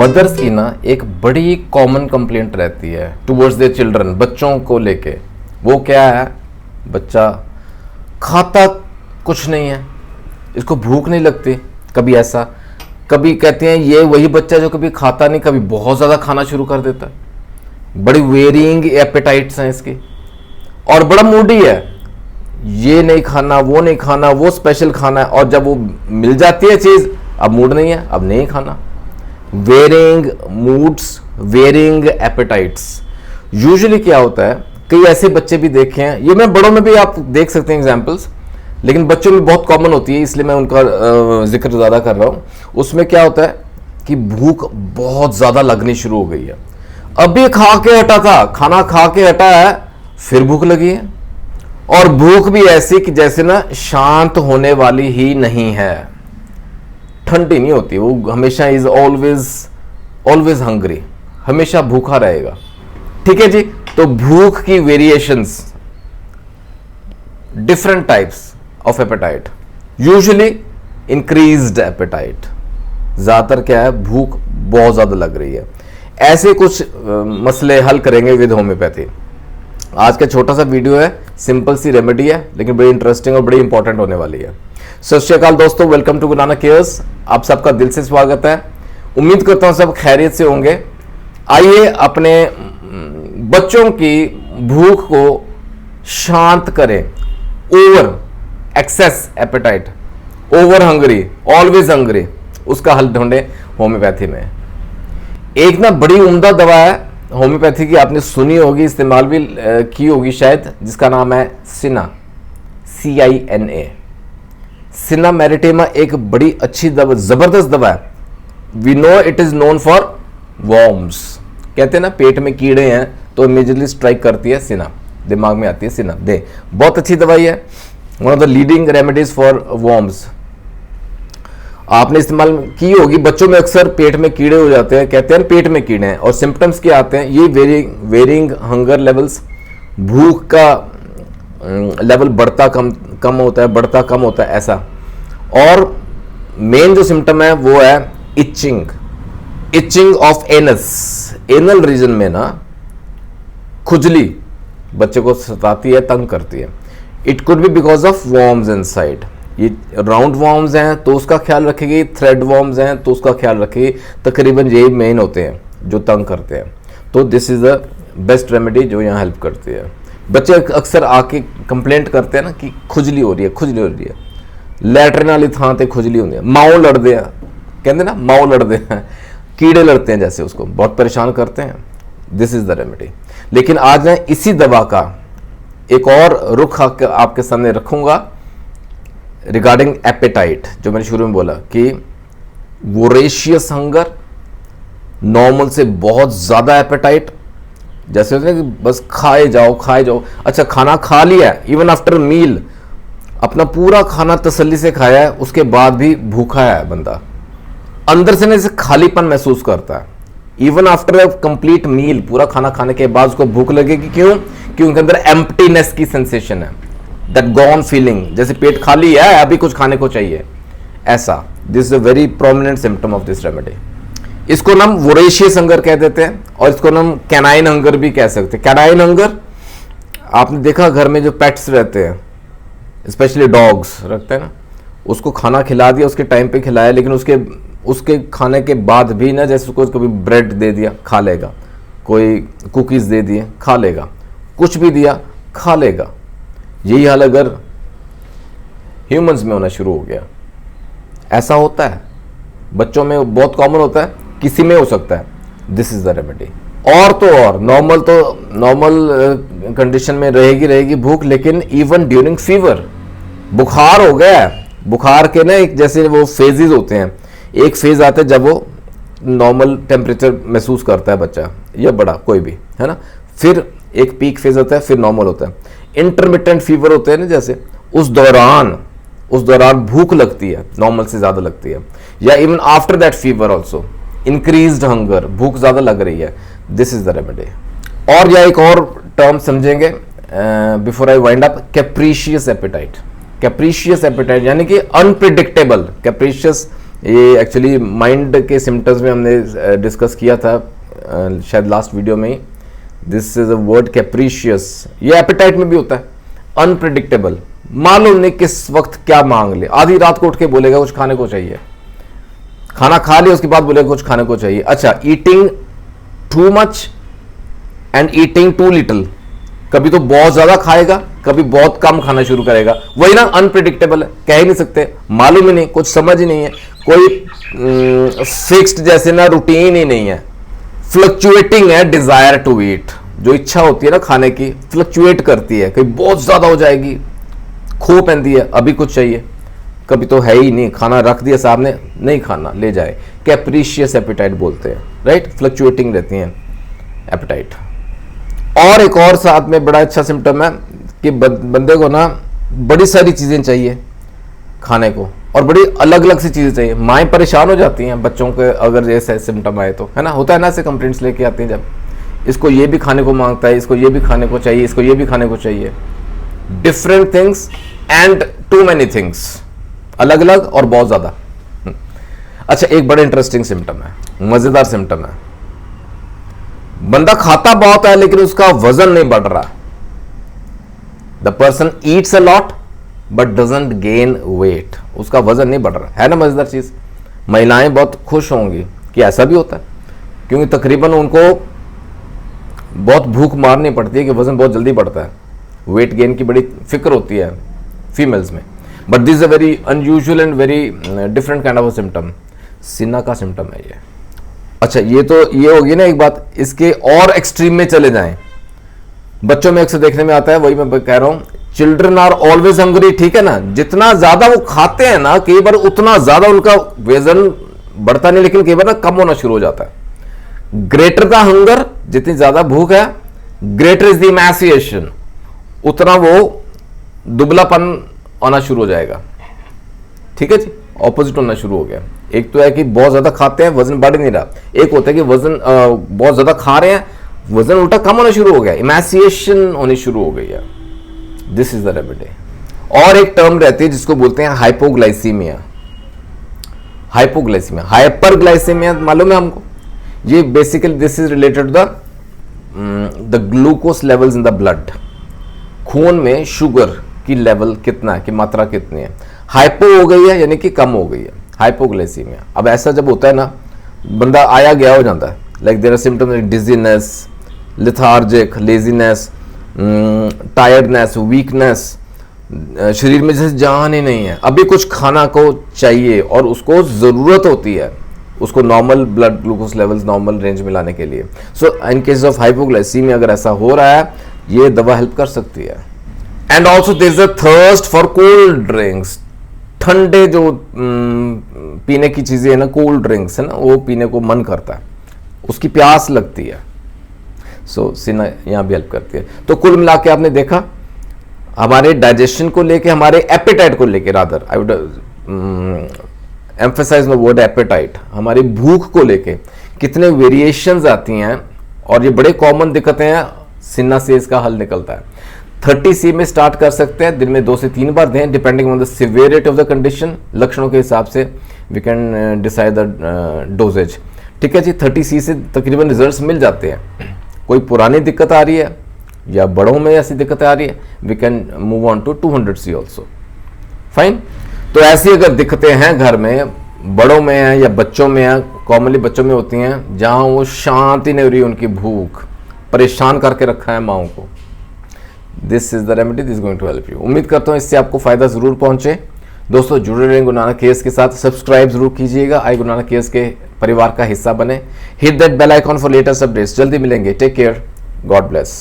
Mother's की ना एक बड़ी कॉमन कंप्लेंट रहती है टुवर्ड्स देयर चिल्ड्रन, बच्चों को लेके। वो क्या है, बच्चा खाता कुछ नहीं है, इसको भूख नहीं लगती। कभी ऐसा, कभी कहते हैं ये वही बच्चा जो कभी खाता नहीं, कभी बहुत ज़्यादा खाना शुरू कर देता है। बड़ी वेरिंग एपेटाइट्स हैं इसकी, और बड़ा मूडी है, ये नहीं खाना, वो नहीं खाना, वो स्पेशल खाना है। और जब वो मिल जाती है चीज़, अब मूड नहीं है, अब नहीं खाना। Varying moods, varying appetites. Usually क्या होता है, कई ऐसे बच्चे भी देखे हैं, ये मैं बड़ों में भी आप देख सकते हैं एग्जाम्पल्स, लेकिन बच्चों में बहुत कॉमन होती है, इसलिए मैं उनका जिक्र ज़्यादा कर रहा हूँ। उसमें क्या होता है कि भूख बहुत ज़्यादा लगनी शुरू हो गई है। अभी खा के हटा था, खाना खा के हटा है, फिर भूख लगी है, और भूख भी ऐसी कि जैसे ना शांत होने वाली ही नहीं है, ठंडी नहीं होती। वो हमेशा इज ऑलवेज हंग्री, हमेशा भूखा रहेगा। ठीक है जी। तो भूख की variations, different types of appetite, usually increased appetite. ज्यादातर क्या है, भूख बहुत ज्यादा लग रही है। ऐसे कुछ मसले हल करेंगे विद होम्योपैथी। आज का छोटा सा वीडियो है, सिंपल सी रेमेडी है, लेकिन बड़ी इंटरेस्टिंग और बड़ी इंपॉर्टेंट होने वाली है। सत श्री अकाल दोस्तों, welcome to Guru Nanak cares. आप सबका दिल से स्वागत है। उम्मीद करता हूं सब खैरियत से होंगे। आइए अपने बच्चों की भूख को शांत करें। Over excess appetite, over hungry, always hungry, उसका हल ढूंढे होम्योपैथी में। एक ना बड़ी उम्दा दवा है होम्योपैथी की, आपने सुनी होगी, इस्तेमाल भी की होगी शायद, जिसका नाम है सिना, CINA। सिना मेरिटेमा एक बड़ी अच्छी दवा, जबरदस्त दवा है। We know it is known for worms. कहते हैं ना पेट में कीड़े हैं तो इमीडिएटली स्ट्राइक करती है सिना, दिमाग में आती है सिना। दे बहुत अच्छी दवाई है, one of the leading remedies for worms. आपने इस्तेमाल की होगी। बच्चों में अक्सर पेट में कीड़े हो जाते हैं, कहते हैं पेट में कीड़े हैं, और सिम्टम्स क्या आते हैं, ये वेरिंग हंगर लेवल्स, भूख का लेवल बढ़ता कम होता है, बढ़ता कम होता है, ऐसा। और मेन जो सिम्टम है वो है itching of anus, anal region में ना खुजली बच्चे को सताती है, तंग करती है। It could be because of worms inside. ये राउंड वॉर्म्स हैं तो उसका ख्याल रखेगी, थ्रेड वॉर्म्स हैं तो उसका ख्याल रखेगी। तकरीबन यही मेन होते हैं जो तंग करते हैं। तो this is the best remedy जो यहाँ हेल्प करती है। बच्चे अक्सर आके कंप्लेंट करते हैं ना कि खुजली हो रही है, खुजली हो रही है, लैटरिन वाली थां ते खुजली होती है, माओ लड़ते हैं, कहते ना माओ लड़ते हैं, कीड़े लड़ते हैं जैसे, उसको बहुत परेशान करते हैं। This is the remedy. लेकिन आज मैं इसी दवा का एक और रुख आपके सामने रखूंगा रिगार्डिंग एपेटाइट, जो मैंने शुरू में बोला कि वोरेशियस हंगर, नॉर्मल से बहुत ज्यादा एपेटाइट, जैसे होता है कि बस खाए जाओ खाए जाओ। अच्छा, खाना खा लिया, इवन आफ्टर मील अपना पूरा खाना तसल्ली से खाया है, उसके बाद भी भूखा है बंदा, अंदर से ना जैसे खालीपन महसूस करता है। Even after a complete meal, पूरा खाना खाने के बाद उसको भूख लगेगी। क्यों? क्योंकि उनके अंदर एम्प्टीनेस की सेंसेशन है, दैट गॉन फीलिंग, जैसे पेट खाली है, अभी कुछ खाने को चाहिए, ऐसा। This is a very prominent symptom of this remedy. इसको नाम वोरेशियस हंगर कह देते हैं, और इसको नाम कैनाइन हंगर भी कह सकते हैं। कैनाइन हंगर, आपने देखा घर में जो पेट्स रहते हैं, स्पेशली डॉग्स रखते हैं ना, उसको खाना खिला दिया, उसके टाइम पे खिलाया, लेकिन उसके खाने के बाद भी ना, जैसे उसको कभी ब्रेड दे दिया खा लेगा, कोई कुकीज दे दिए खा लेगा, कुछ भी दिया खा लेगा। यही हाल अगर ह्यूमंस में होना शुरू हो गया, ऐसा होता है बच्चों में, बहुत कॉमन होता है, किसी में हो सकता है। This is the remedy. और तो और नॉर्मल कंडीशन में रहेगी भूख, लेकिन इवन ड्यूरिंग फीवर, बुखार हो गया है, बुखार के ना एक जैसे वो फेजेस होते हैं। एक फेज आता है जब वो नॉर्मल टेम्परेचर महसूस करता है बच्चा या बड़ा कोई भी, है ना, फिर एक पीक फेज होता है, फिर नॉर्मल होता है। इंटरमिटेंट फीवर होते हैं ना जैसे, उस दौरान भूख लगती है, नॉर्मल से ज्यादा लगती है, या even after that fever also increased hunger, भूख ज्यादा लग रही है। This is the remedy. और या एक और टर्म समझेंगे before I wind up, capricious appetite. Capricious appetite यानी कि अनप्रिडिक्टेबल, कैप्रीशियस ये एक्चुअली माइंड के सिम्टम्स में हमने डिस्कस किया था शायद लास्ट वीडियो में ही। दिस इज अ वर्ड कैप्रीशियस, ये एपेटाइट में भी होता है। अनप्रिडिक्टेबल, मालूम नहीं किस वक्त क्या मांग ले, आधी रात को उठ के बोलेगा कुछ खाने को चाहिए, खाना खा लिया उसके बाद बोलेगा कुछ खाने को चाहिए। अच्छा, eating too much and eating too little, कभी तो बहुत ज्यादा खाएगा, कभी बहुत कम खाना शुरू करेगा। वही ना, अनप्रिडिक्टेबल है, कह ही नहीं सकते, मालूम ही नहीं, कुछ समझ ही नहीं है, कोई फिक्स्ड जैसे ना रूटीन ही नहीं है। फ्लक्चुएटिंग है डिजायर टू ईट, जो इच्छा होती है ना खाने की फ्लक्चुएट करती है, कभी बहुत ज्यादा हो जाएगी, खो पैंती है, अभी कुछ चाहिए, कभी तो है ही नहीं, खाना रख दिया सामने, नहीं खाना, ले जाए। कैप्रीशियस एपेटाइट बोलते हैं, राइट। फ्लक्चुएटिंग रहती है एपेटाइट। और एक और साथ में बड़ा अच्छा सिम्टम है कि बंदे को ना बड़ी सारी चीजें चाहिए खाने को, और बड़ी अलग अलग सी चीजें चाहिए। माएँ परेशान हो जाती हैं बच्चों के अगर जैसे सिम्टम आए तो, है ना, होता है ना, ऐसे कंप्लेंट्स लेके आती हैं जब, इसको ये भी खाने को मांगता है, इसको ये भी खाने को चाहिए, इसको ये भी खाने को चाहिए। Different things and too many things, अलग अलग और बहुत ज्यादा। अच्छा, एक बड़ा इंटरेस्टिंग सिम्टम है, मजेदार सिम्टम है, बंदा खाता बहुत है लेकिन उसका वजन नहीं बढ़ रहा। The person Yeats a lot but doesn't gain weight, उसका वजन नहीं बढ़ रहा है ना, मजेदार चीज। महिलाएं बहुत खुश होंगी कि ऐसा भी होता है, क्योंकि तकरीबन उनको बहुत भूख मारनी पड़ती है कि वजन बहुत जल्दी बढ़ता है, वेट गेन की बड़ी फिक्र होती है फीमेल्स में। But this is a very unusual and very different kind of a symptom, Cina का सिम्टम है ये। अच्छा, ये तो ये होगी ना एक बात, इसके और एक्सट्रीम में चले जाएं, बच्चों में अक्सर देखने में आता है, वही मैं कह रहा हूं, चिल्ड्रन आर ऑलवेज हंग्री, ठीक है ना, जितना ज्यादा वो खाते हैं ना कई बार उतना ज्यादा उनका वजन बढ़ता नहीं, लेकिन कई बार ना कम होना शुरू हो जाता है। ग्रेटर द हंगर, जितनी ज्यादा भूख है, ग्रेटर इज द इमैसिएशन, उतना वो दुबलापन आना शुरू हो जाएगा। ठीक है जी, ऑपोजिट होना शुरू हो गया। एक तो है कि बहुत ज्यादा खाते हैं, वजन बढ़ नहीं रहा, एक होता है कि वजन बहुत ज्यादा खा रहे हैं, वजन उल्टा कम होना शुरू हो गया, इमैसिएशन होनी शुरू हो गई है। This is the remedy. और एक टर्म रहती है जिसको बोलते हैं हाइपोग्लाइसीमिया। हाइपोग्लाइसीमिया, हाइपरग्लाइसीमिया मालूम है हमको, ये basically this is related to the glucose levels in the blood, खून में शुगर की लेवल कितना है, की मात्रा कितनी है। हाइपो हो गई है यानी कि कम हो गई है, हाइपोग्लाइसीमिया। अब ऐसा जब होता है ना, बंदा आया गया हो जाता है, like there are symptoms like dizziness, lethargic, laziness, tiredness, weakness, शरीर में जैसे जान ही नहीं है, अभी कुछ खाना को चाहिए और उसको ज़रूरत होती है, उसको normal blood glucose levels normal range में लाने के लिए। सो इन केस ऑफ हाइपोग्लाइसीमिया अगर ऐसा हो रहा है, ये दवा हेल्प कर सकती है। And also there is a thirst for cold drinks, ठंडे जो पीने की चीजें है ना, कोल्ड ड्रिंक्स है ना, वो पीने को मन करता है, उसकी प्यास लगती है। सो सिन्ना यहाँ भी हेल्प करती है। तो कुल मिला के आपने देखा, हमारे डाइजेशन को लेके, हमारे एपेटाइट को लेके, rather I would emphasise the word appetite, हमारी भूख को लेके कितने वेरिएशंस आती हैं, और ये बड़े कॉमन दिक्कतें हैं, सिन्ना से इसका हल निकलता है। 30C में स्टार्ट कर सकते हैं, दिन में 2 से 3 बार दें, depending on the severity of the condition, लक्षणों के हिसाब से we can decide the doses. ठीक है जी, 30C से तकरीबन रिजल्ट्स मिल जाते हैं। कोई पुरानी दिक्कत आ रही है या बड़ों में ऐसी दिक्कत आ रही है, we can move on to 200C also, fine. तो ऐसी अगर दिक्कतें हैं घर में, बड़ों में है या बच्चों में है, कॉमनली बच्चों में होती हैं, जहां वो शांति नहीं हो रही, उनकी भूख परेशान करके रखा है माओ को, this is the remedy, this going to help you. उम्मीद करता हूँ इससे आपको फायदा जरूर पहुंचे। दोस्तों जुड़े रहें गुरु नानक केयर्स के साथ, सब्सक्राइब जरूर कीजिएगा, आई गुरु नानक केयर्स के परिवार का हिस्सा बने, hit that bell icon for latest updates. जल्दी मिलेंगे, टेक केयर, गॉड ब्लेस।